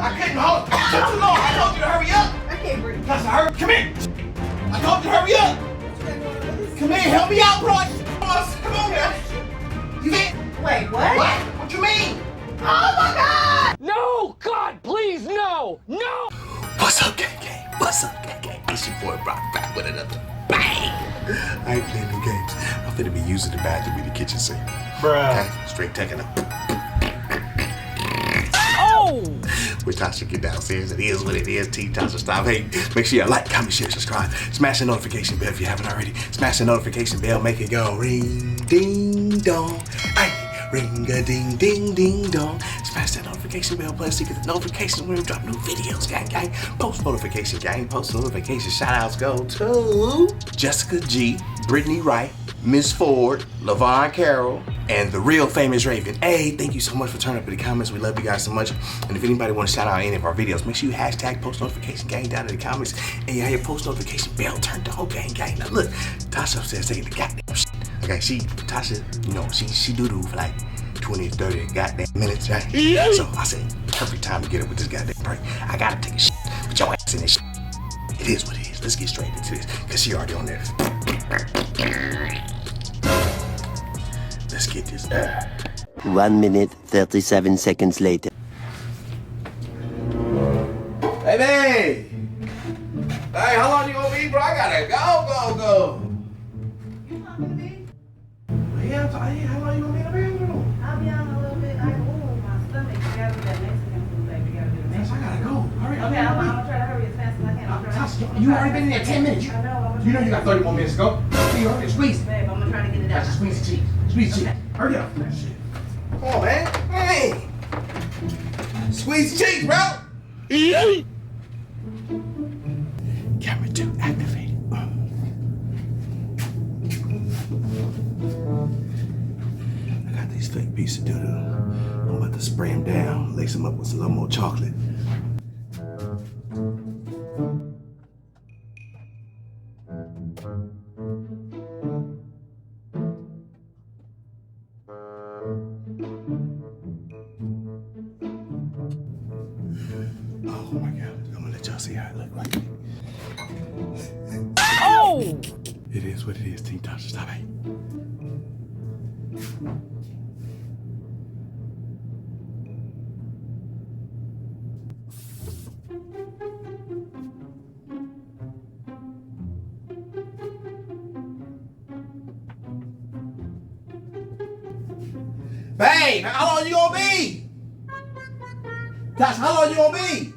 I couldn't hold it. It took too long. I told you to hurry up. I can't breathe. Tasha, hurry. Come here. I told you to hurry up. Come here. Help me out, bro. Come on, man. You can't. Wait, what? What? What you mean? Oh my God! No! God, please, no! No! What's up, gang? What's up, gang? It's your boy Brock back with another bang. I ain't playing no games. I'm finna be using the bathroom in the kitchen sink. Bruh. Okay, straight taking a. Oh! When Tasha get downstairs, it is what it is. Tasha, stop hating. Make sure you like, comment, share, subscribe. Smash the notification bell if you haven't already. Smash the notification bell, make it go ring, ding, dong. Ay, ring a ding, ding, ding, dong. Smash that notification bell, plus you get the notifications when we drop new videos, gang. Post notification, gang. Post notification. Shout outs go to Jessica G, Brittany Wright, Miss Ford, Lavon Carroll, and the real famous Raven. Hey, thank you so much for turning up in the comments. We love you guys so much. And if anybody want to shout out any of our videos, make sure you hashtag post notification gang down in the comments. And you have your post notification bell turned on, gang. Now look, Tasha upstairs taking the goddamn shit. Okay, Tasha, you know, she do for like 20 to 30 goddamn minutes, right? So I said, perfect time to get up with this goddamn break. I gotta take a shit, but your ass in this shit. It is what it is. Let's get straight into this, cause she already on there. Let's get this. 1 minute, 37 seconds later. Hey, man. Hey, how long you gonna be, bro? I gotta go. You talking to me? Yeah, how long you gonna be in the bedroom? I'll be on a little bit. My stomach. You gotta do that Mexican food, baby. You gotta do the Yes, I Mexican. gotta go. Hurry up. Okay, I'm gonna try to hurry as fast as I can. Tasha, you already been in there 10 minutes. I know. You know you got 30 more minutes to go. You hurry, squeeze. Babe, I'm gonna try to get it out. Tasha, squeeze the cheese. Squeeze the cheese. Okay. Hurry up. That shit. Come on, man. Hey. Squeeze the cheese, bro. Camera 2 activated. I got these fake pieces of doo-doo. I'm about to spray them down, lace them up with a little more chocolate. Oh my God, I'm gonna let y'all see how it look like. Oh! It is what it is, Team Tasha. Stop it. Babe, how long you gonna be? Tasha, how long you gonna be?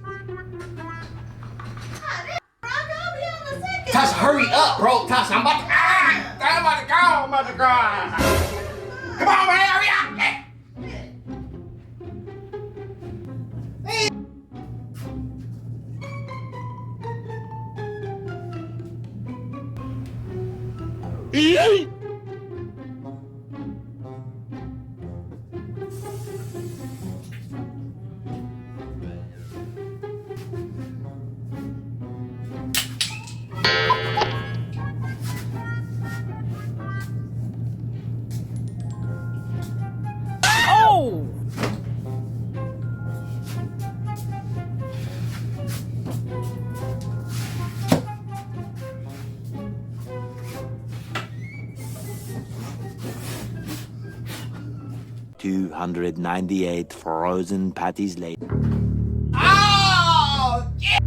Tasha, hurry up, bro. Tasha, I'm about to go. Come on, man, hurry up. Oh! $298 frozen patties later. Oh, yeah.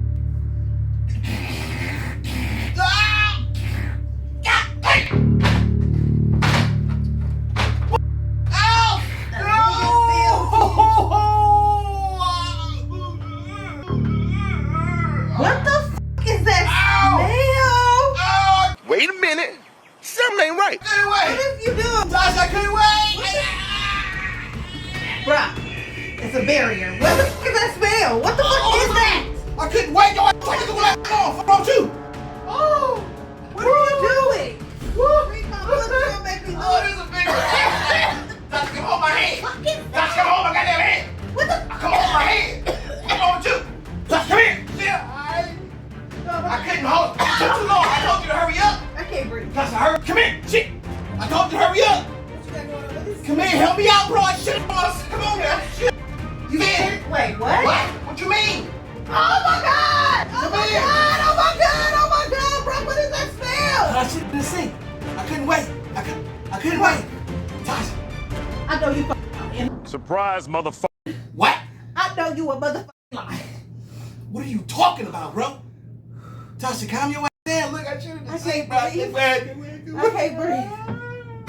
What the f is that smell? Wait a minute. Something ain't right. Couldn't What wait. is you doing? Tasha, I couldn't wait. Bruh, it's a barrier. What the f is that smell? What the fuck is that? I couldn't wait. Yo, I took it off too. Oh, what are you doing? Don't make me do Oh, it. this is a big one. Tasha, come hold my hand. Tasha, come hold my goddamn hand. What the? Come hold my hand. Come on, too. Tasha, come here. Yeah, I couldn't hold it. It took too long. I told you to hurry up. I can't breathe. Tasha, hurry. Come here. Shit. I told you to hurry up. Come here, help me out, bro. Shit, boss. Come on, man. Shit. You can't. Wait, what? What? What you mean? Surprise, motherfucker. What? I know you a motherfucking lie. What are you talking about, bro? Tasha, calm your ass down. Look, I should have said, bro. I can't breathe.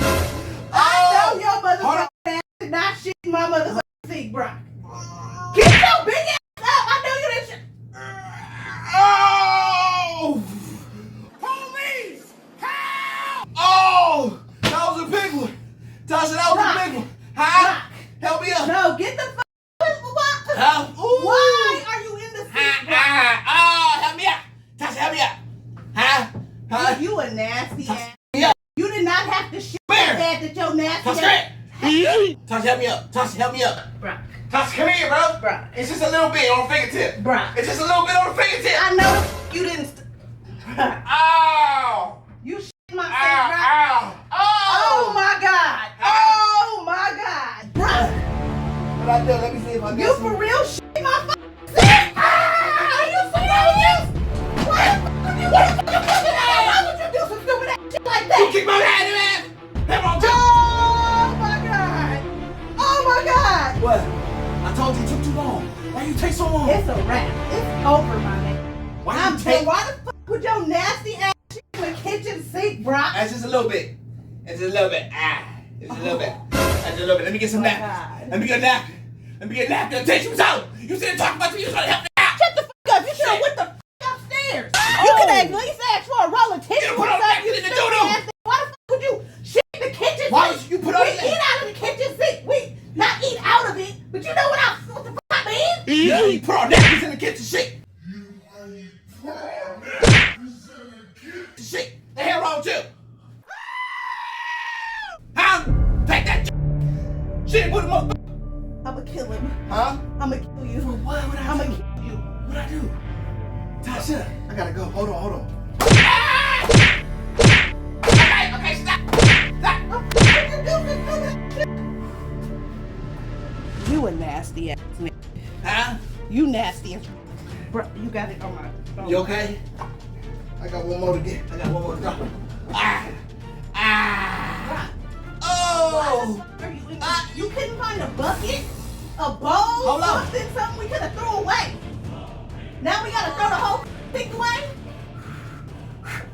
Oh, I know your hold on. motherfucking ass did not shit in my motherfucking seat, Brock. Get your big ass up. I know you didn't shit. Oh! Police! Help! Oh! That was a big one. Tasha, that was a big one. Huh? Help me up. No, get the fuck. Huh? Ooh. Why are you in the seat, Brock? Oh, help me out. Tasha, help me out. Huh? Huh? You a nasty ass. Yeah. You did not have to shit Where? that your nasty Tasha, ass. Tasha, help me up. Tasha, help me up. Brock. Tasha, come here, bro. Brock. It's just a little bit on the fingertip. Brock. It's just a little bit on the fingertip. I know you didn't. Brock. Ow! You shit my seat, Ow! Brock. Ow! Oh my God. Oh my God. Brock. What I do? Let me see if I You for real shit my fucking seat? Are you serious? Why would you do some stupid ass shit like You that? kick my head in ass! That's what I'm doing! Oh my God. Oh my God. What? I told you it took too long. Why you take so long? It's a wrap. It's over, my man. Why you take... Why the fuck would your nasty ass shit in the kitchen sink, Brock? That's just a little bit. It's just a little bit. It's just a little bit. That's just a little bit. Let me get some my napkins. God. Let me get a napkin. Let me get a napkin. Take you out. You sitting talking about me. You trying to help me out. Shut the fuck up. You should have went the fuck upstairs. You could have at least asked for a roll of tissue. You put on napkins in the doo-doo. Why the fuck would you shit in the kitchen sink? Why would you put on We eat out of the kitchen sink. We not eat out of it, but you know what the fuck I mean? Yeah, you put on napkins in the kitchen shit. Shit. The hell wrong with you? Huh? Take that shit. Put him up. I'ma kill him. Huh? I'ma kill you. For what? What I I'ma do? kill you. What I do? Tasha, I gotta go. Hold on. Okay, stop. You a nasty ass nigga. Huh? You nasty as bro. You got it on my phone. You okay? I got one more to get. I got one more to drop. Oh! Are you, you couldn't find a bucket, a bowl, Hold on. something we could have thrown away. Now we gotta throw the whole thing away.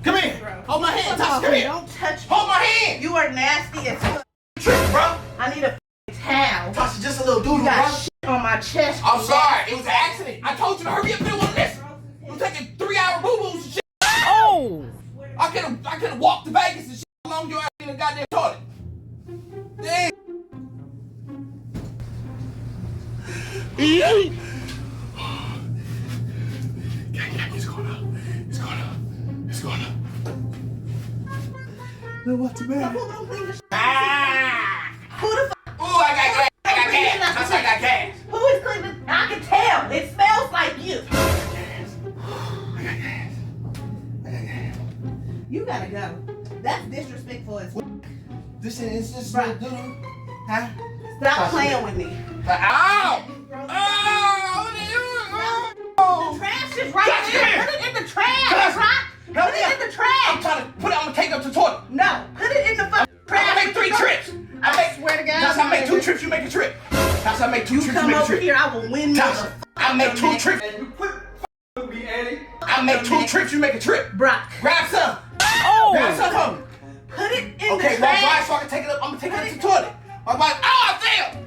Come here. Bro. Hold my hand, Oh, Tasha. Come here. Don't touch me. Hold my hand. You are nasty as fuck. Trick, bro. I need a towel. Tasha, just a little doodle, You bro. got shit on my chest. I'm sorry. It was an accident. I told you to hurry up and want to listen. You was taking 3-hour boo-boos and shit. Oh! I could have walked to Vegas and shit. How long your ass in the goddamn toilet? Damn. It's going up. It's going up. It's going up. No, what's the matter? Ah! Who the fuck? Ooh, I got gas. I got gas. I got gas. Who is cleaning? I can tell. It smells like you. I got gas. You gotta go. That's disrespectful as fuck. This is just Right. doodle. Huh? Stop playing with me. Ow! Oh! What are you doing? The trash is right Touch there. it. Put it in the trash, Touch it. Rock. Help Put me it up. in the trash. I'm trying to put it. I'm gonna take it up to the toilet. No, put it in the fucking trash. I make 3 trips. I swear to God. That's how I make 2 trips. You make a trip. That's how I make 2 trips. You Come make a over trip. here, I will win you. Tasha, I make 2 trips. You quit with me, Annie. I make 2 trips. You make a trip. Brock, Grab some. Oh! Grab some from me. put it in Okay, the why trash. so I can take it up? I'm gonna take it up to the toilet. Why? Oh, I failed.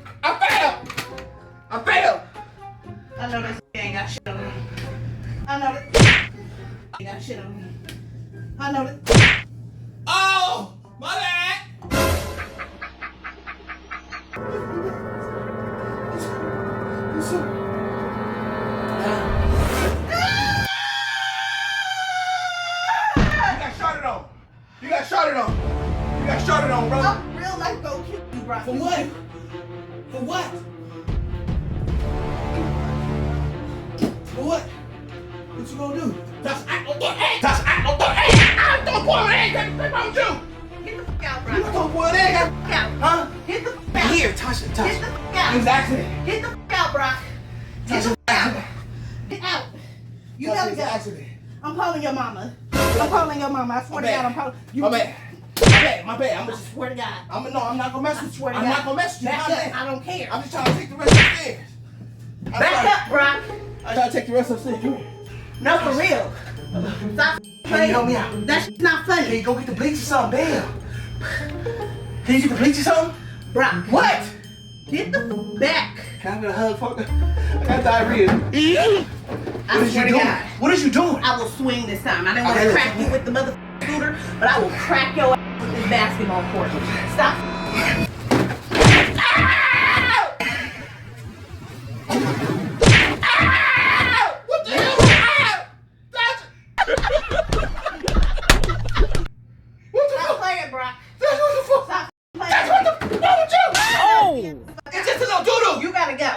I failed. I know this ain't got shit on me. I know that ain't got shit on me. I know that. Oh, my bad. You got shot on, bro. I'm real life gonna kill you, Brock. For what? For what? For what? What you gonna do? That's I don't do egg. That's I don't do egg. I don't boil egg. That's what you do. Get the fuck out, You Brock. don't boil egg. Get the fuck out. Huh? Get the fuck out. Here, Tasha. Get the fuck out. It was an accident. Get the fuck out, Brock. Get the fuck out. Get out. You gotta It was go. an accident. I'm calling your mama. I'm calling your mama. I swear to God, I'm calling you. My man. My bad. I'm just Swear to God. I'm not gonna mess with you. Swear to I'm God. not gonna mess with you. Back My up. bad. I don't care. I'm just trying to take the rest upstairs. Back up, Brock. I'm trying to take the rest upstairs. Come here. No, for real. Stop Can you playing. help me out? That shit's not Can funny. you go get the bleach or something? Damn. Can you get the bleach or something? Brock, What? get the back. Can I get a hug? Fuck. I got diarrhea. I swear to God. What is you doing? I will swing this time. I didn't want Okay, to crack you with the motherfucking scooter, but I will crack your ass with this basketball court. Stop. What the hell? What the Stop fuck? playing, Brock. That's what the fuck? Stop playing. That's what the fuck wrong with you? Oh! It's just a little doodle. You gotta go.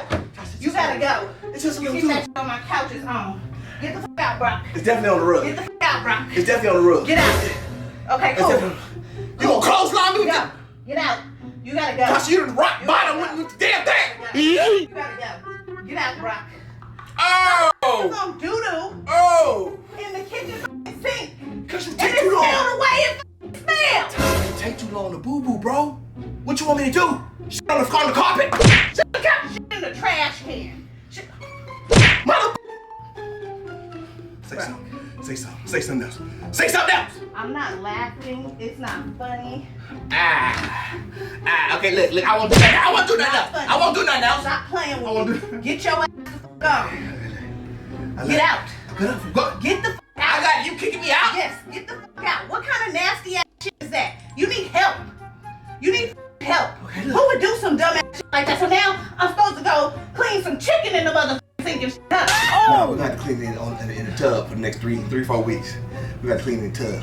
You gotta go. It's just a little Keep that doodle. shit on my couch is on. Get the fuck out, Brock. It's definitely on the rug. Get the fuck out, Brock. It's definitely on the rug. Get out. Okay, It's cool. definitely. You gonna clothesline me with Go. that? Get out. You gotta go. Tasha, you done rock You bottom gotta with the damn thing. You gotta go. Get out, Brock. Oh! There's some doo-doo Oh! in the kitchen sink. Cause you And take it's too still long. the way it smells. It take too long to boo-boo, bro. What you want me to do? Shit on the carpet. Shut the cat shit in the trash can. Shit. Mother. Say something. Say something. Say something else. Say something else. I'm not laughing. It's not funny. Okay, look. I won't do that. I won't do nothing else. I won't do nothing else. Stop playing I won't with do me. that. Get your ass the fuck on. Get out. Go. Get the fuck I out. got you kicking me out. Yes, get the fuck out. What kind of nasty ass shit is that? You need help. You need help. Okay, Who look. would do some dumb ass shit like that? So now I'm supposed to go clean some chicken in the motherfucking sink and shit up. No, we're gonna have to clean it in the tub for the next 3-4 weeks. We gotta clean it in the tub.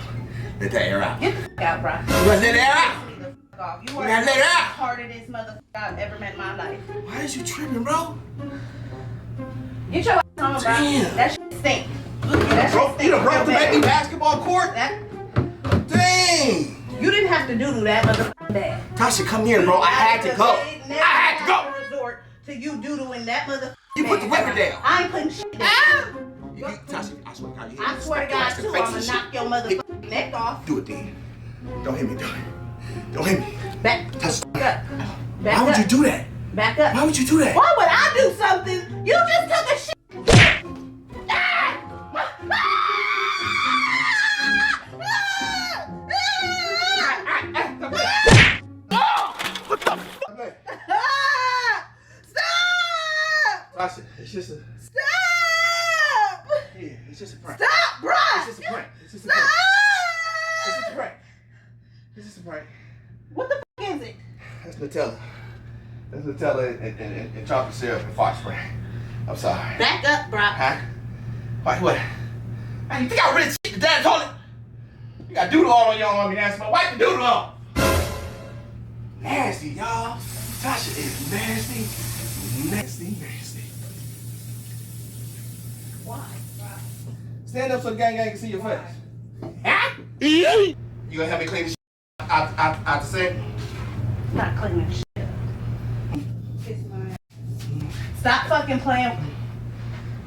Let that air out. Get the fuck out, bro. You gotta let it air out. Get the fuck off. You We are gotta let it the out. hardest motherfucker I've ever met in my life. Why is you tripping, bro? Get your ass on, bro. Damn. That shit stink. That shit stink. You done broke the Real baby bad. basketball court? That, Dang! you didn't have to do that motherfucking bad. Tasha, come here, bro. I had to go. They never I had to go. have to resort to you doodling that motherfucker. You put the weapon down. I ain't putting shit down. Tasha, I swear to God, you hit I me. swear to God, too, I'm gonna knock your motherfucking neck off. Do it then. Don't hit me, don't hit me. Back Tasha, up. Back why would up. you do that? Back up. Why would you do that? Why would I do something? You just took a shit. Stop! Tasha, it's just a, Stop! yeah, it's just a prank. Stop, bruh! It's just a prank. It's just a Stop! prank. It's just a prank. It's just a prank. What the f is it? That's Nutella. That's Nutella and chocolate syrup and fox spray. I'm sorry. Back up, bruh. Huh? What? Hey, you think I really shit the damn toilet? You got doodle all on your arm, you nasty. Wipe the doodle off. Nasty, y'all. Tasha is nasty. Nasty. Why, bruh? Stand up so the gang can see your face. Huh? You gonna help me clean the shit out the sink? Not cleaning shit up. Kiss my ass. Stop fucking playing.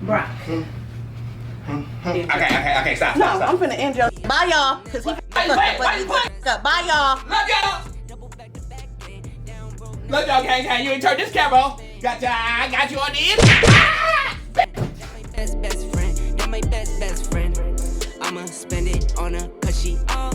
Bruh. Okay, stop. No, I'm finna end your. Bye, y'all. Cause he Why you playing? up. Bye, y'all. Love y'all. Love y'all, gang. You ain't turned this camera on. I got you on the end. Best friend, you're my best friend. I'ma spend it on her cause she all